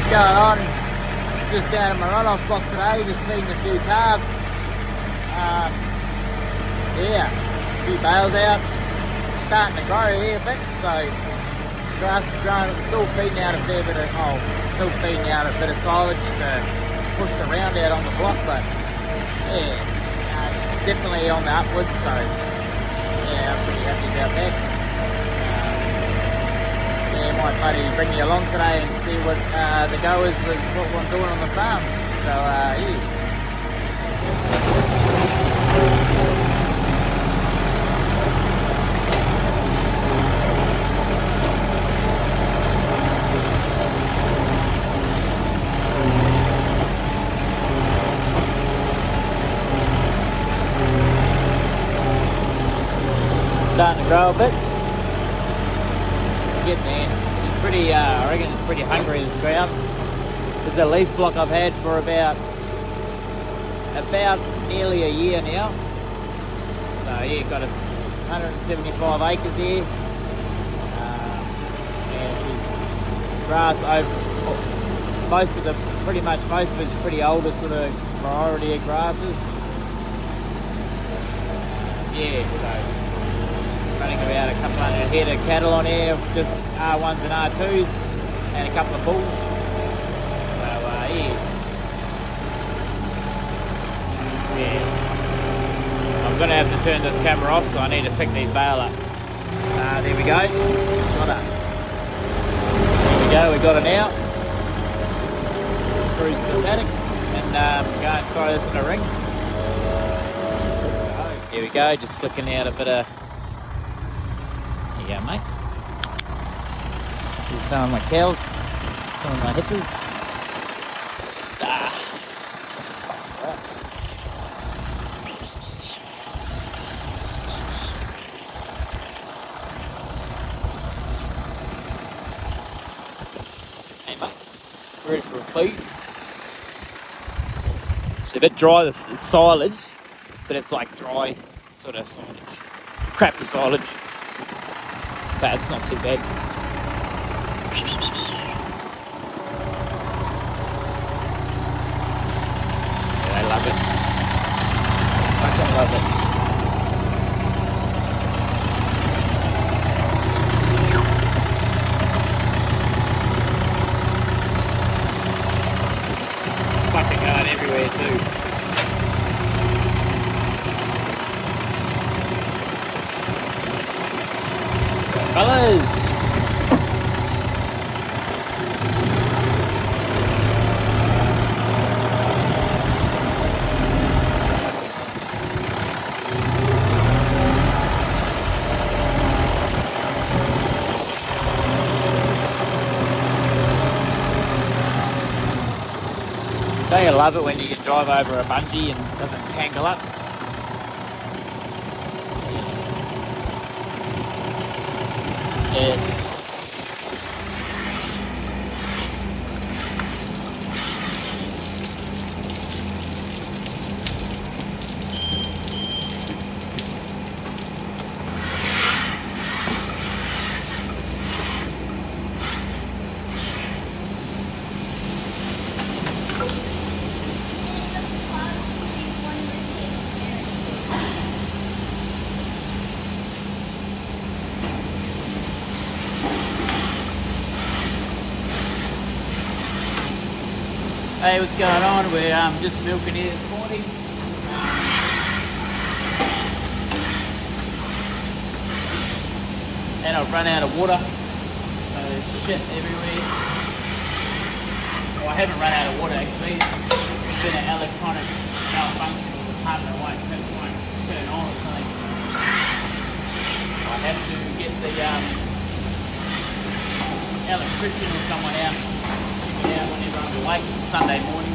what's going on. Just down at my runoff block today, just feeding a few calves. Yeah, a few bales out, starting to grow here a bit, so grass is growing. Still feeding out a fair bit of, silage to push the round out on the block, but yeah, definitely on the upwards, so yeah, I'm pretty happy about that. Yeah, might buddy bring you along today and see what the go is with what I'm doing on the farm. So yeah. Starting to grow a bit. Getting in. He's pretty, I reckon he's pretty hungry this ground. This is the lease block I've had for about nearly a year now. So yeah, got 175 acres here. And there's grass over pretty much most of it's pretty older sort of variety of grasses. Yeah, so running about a couple hundred head of cattle on here, just R1s and R2s, and a couple of bulls. So yeah, I'm gonna have to turn this camera off because I need to pick these bale up. There we go. Got it. There we go. We got it now. Screws to the paddock, and go and throw this in a ring. Here we go. Just flicking out a bit of. Here you go, mate. Here's some of my cows, some of my heifers. Hey, mate. Ready for a feed. It's a bit dry, this silage, but it's like dry sort of silage. Crappy silage. But it's not too bad. Yeah, I love it. I fucking love it. Fucking going everywhere too. Fellas! Don't you love it when you can drive over a bungee and it doesn't tangle up? Yeah. Hey, what's going on? We're just milking here this morning. And I've run out of water. So there's shit everywhere. Well, I haven't run out of water actually. It's been an electronic malfunction with the pump that won't turn on or something. I have to get the electrician or someone out. Yeah, whenever I'm awake, Sunday morning.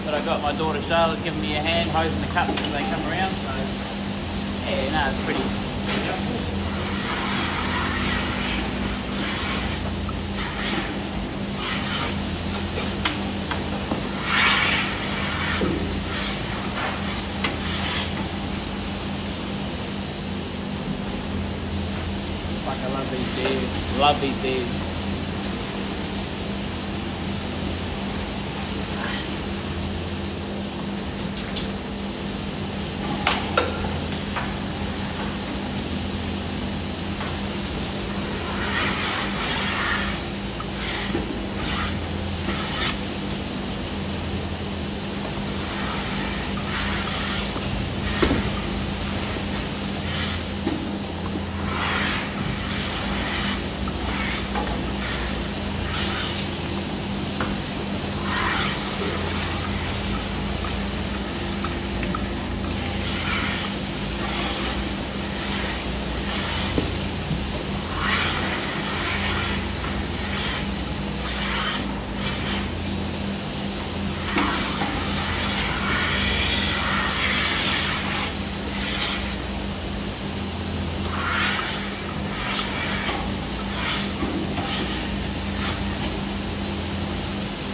But I got my daughter Charlotte giving me a hand, hosing the cups as they come around, so yeah, no, it's pretty helpful. love these beers.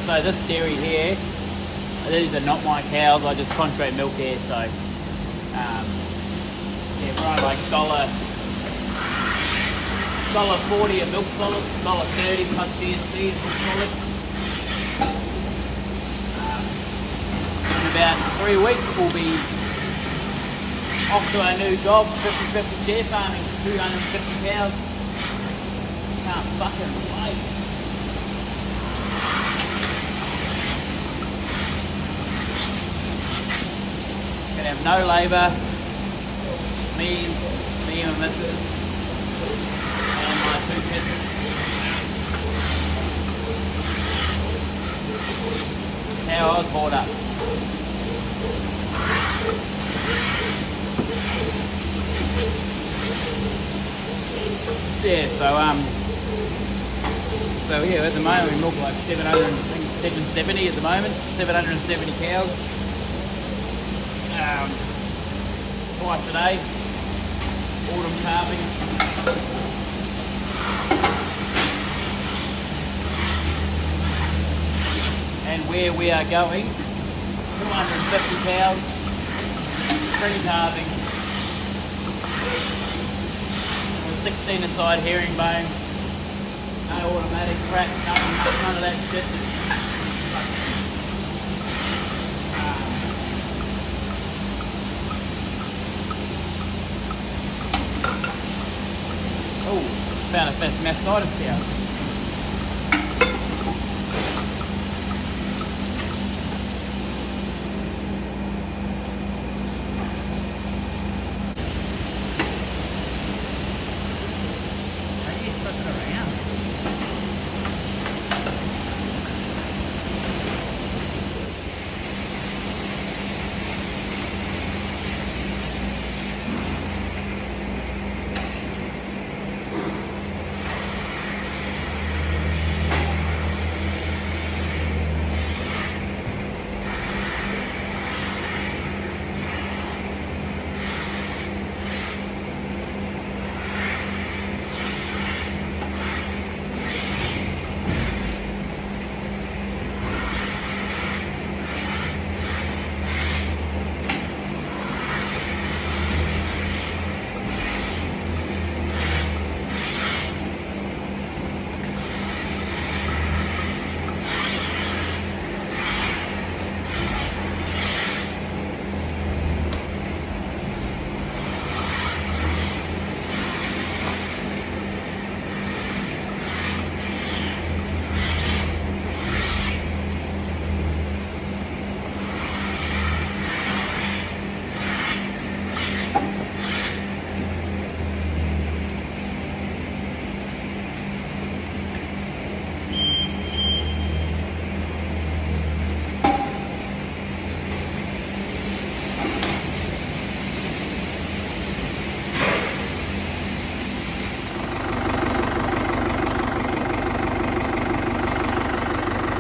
So this dairy here, these are not my cows, I just concentrate milk here, so yeah, right, like $1.40 a milk solid, $1.30 plus GST is milk solid. In about 3 weeks we'll be off to our new job, 50-50 share farming, 250 cows. Can't fucking wait. Gonna have no labour, me and my missus, and my 2 kids. How I was brought up. Yeah, so yeah, at the moment we milk like 770 at the moment, 770 cows. Twice a day, autumn calving. And where we are going, 250 cows, pre-calving, with 16 aside herringbone, no automatic crap, none of that shit. Oh, found a fast mastitis cow.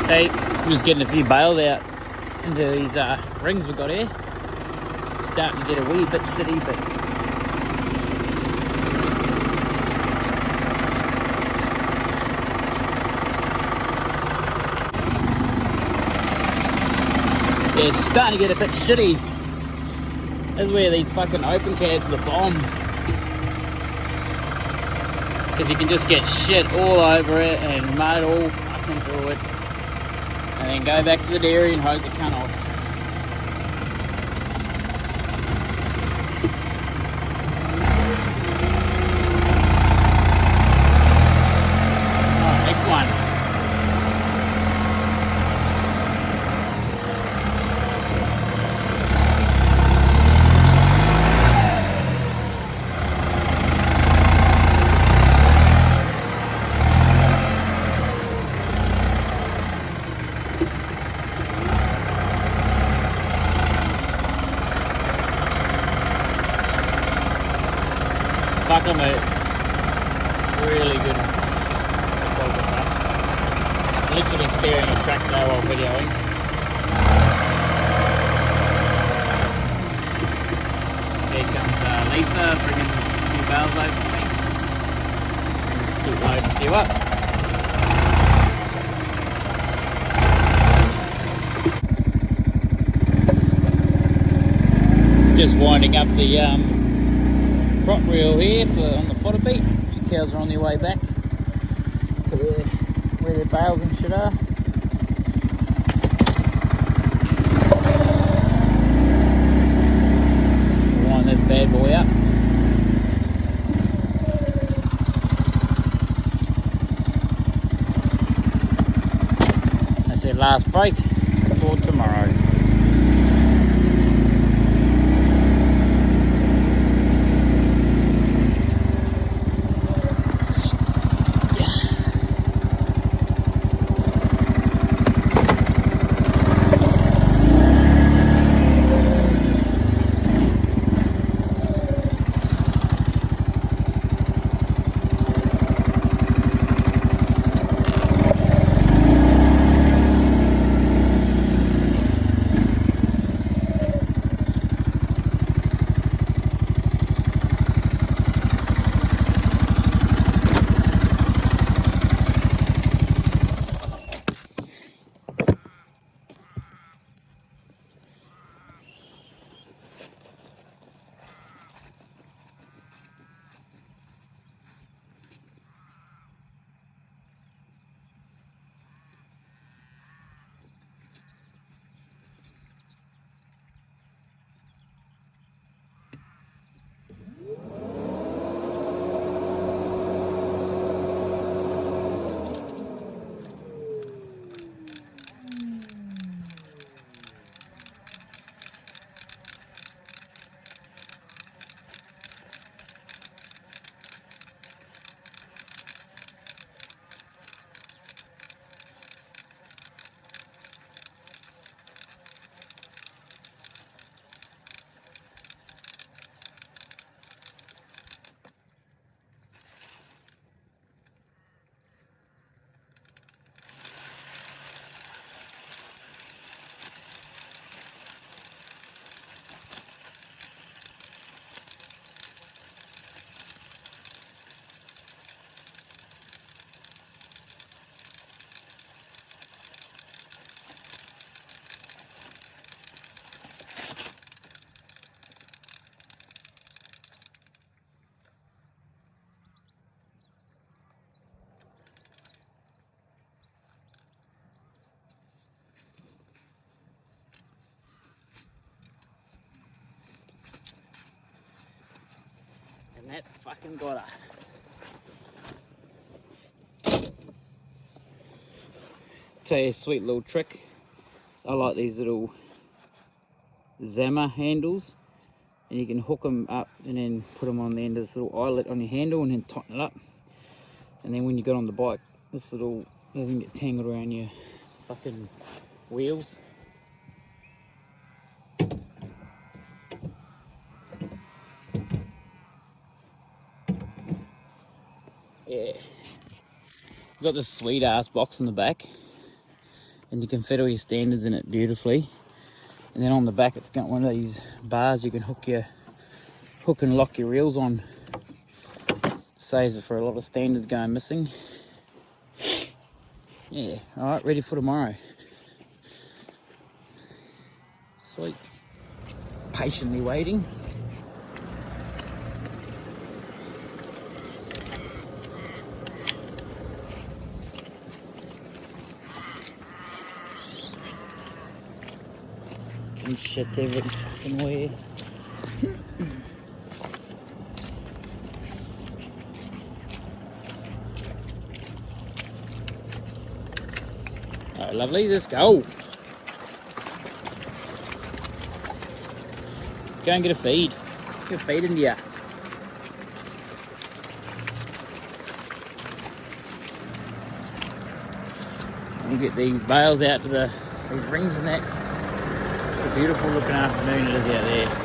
Hey, I'm just getting a few bales out into these rings we've got here. Starting to get a wee bit shitty, but yeah, it's starting to get a bit shitty. This is where these fucking open cabs are the bomb. Because you can just get shit all over it and mud all fucking through it. And then go back to the dairy and hose the cunt off. Alright, next one. Fuck, I'm a really good photographer. Literally staring at track now while videoing. Here comes Lisa bringing a few bales over for me. Keep loading a few up. Just winding up the prop reel here on the fodder beat. These cows are on their way back to where their bales and shit are. Wind this bad boy up. That's their last break for tomorrow. And that fucking got her. Tell you a sweet little trick. I like these little Zama handles, and you can hook them up and then put them on the end of this little eyelet on your handle and then tighten it up. And then when you get on the bike, this little doesn't get tangled around your fucking wheels. Yeah. Got this sweet ass box in the back, and you can fit all your standards in it beautifully. And then on the back it's got one of these bars you can hook and lock your reels on. Saves it for a lot of standards going missing. Yeah, alright, ready for tomorrow. Sweet. Patiently waiting. and shit every fucking way. Alright, lovely, let's go. Go and get a feed. Get a feed into ya. We'll get these bales out to these rings and that. What a beautiful looking afternoon it is out there.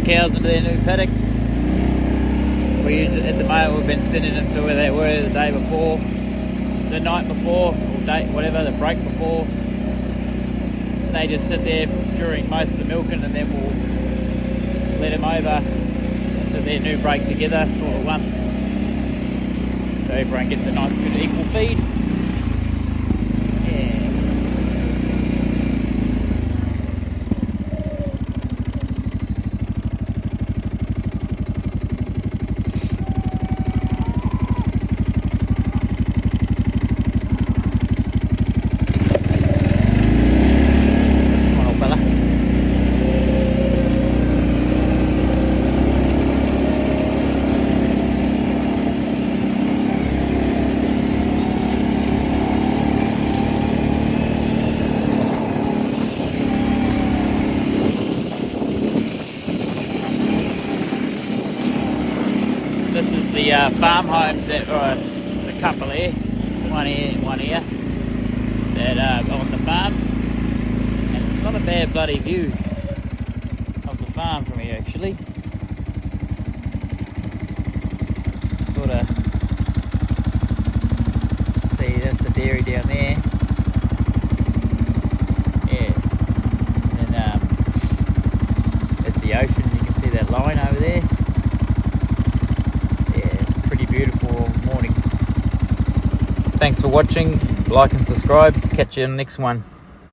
Cows into their new paddock. We use it at the moment. We've been sending them to where they were the day before, the night before, or day, whatever, the break before. And they just sit there during most of the milking, and then we'll let them over to their new break together all at once, so everyone gets a nice good equal feed. This is the farm homes that are a couple here, one here and one here, that are on the farms. And it's not a bad bloody view of the farm from here actually. Sort of see, that's the dairy down there. Yeah. And then that's the ocean, you can see that line over there. Thanks for watching. Like and subscribe. Catch you in the next one.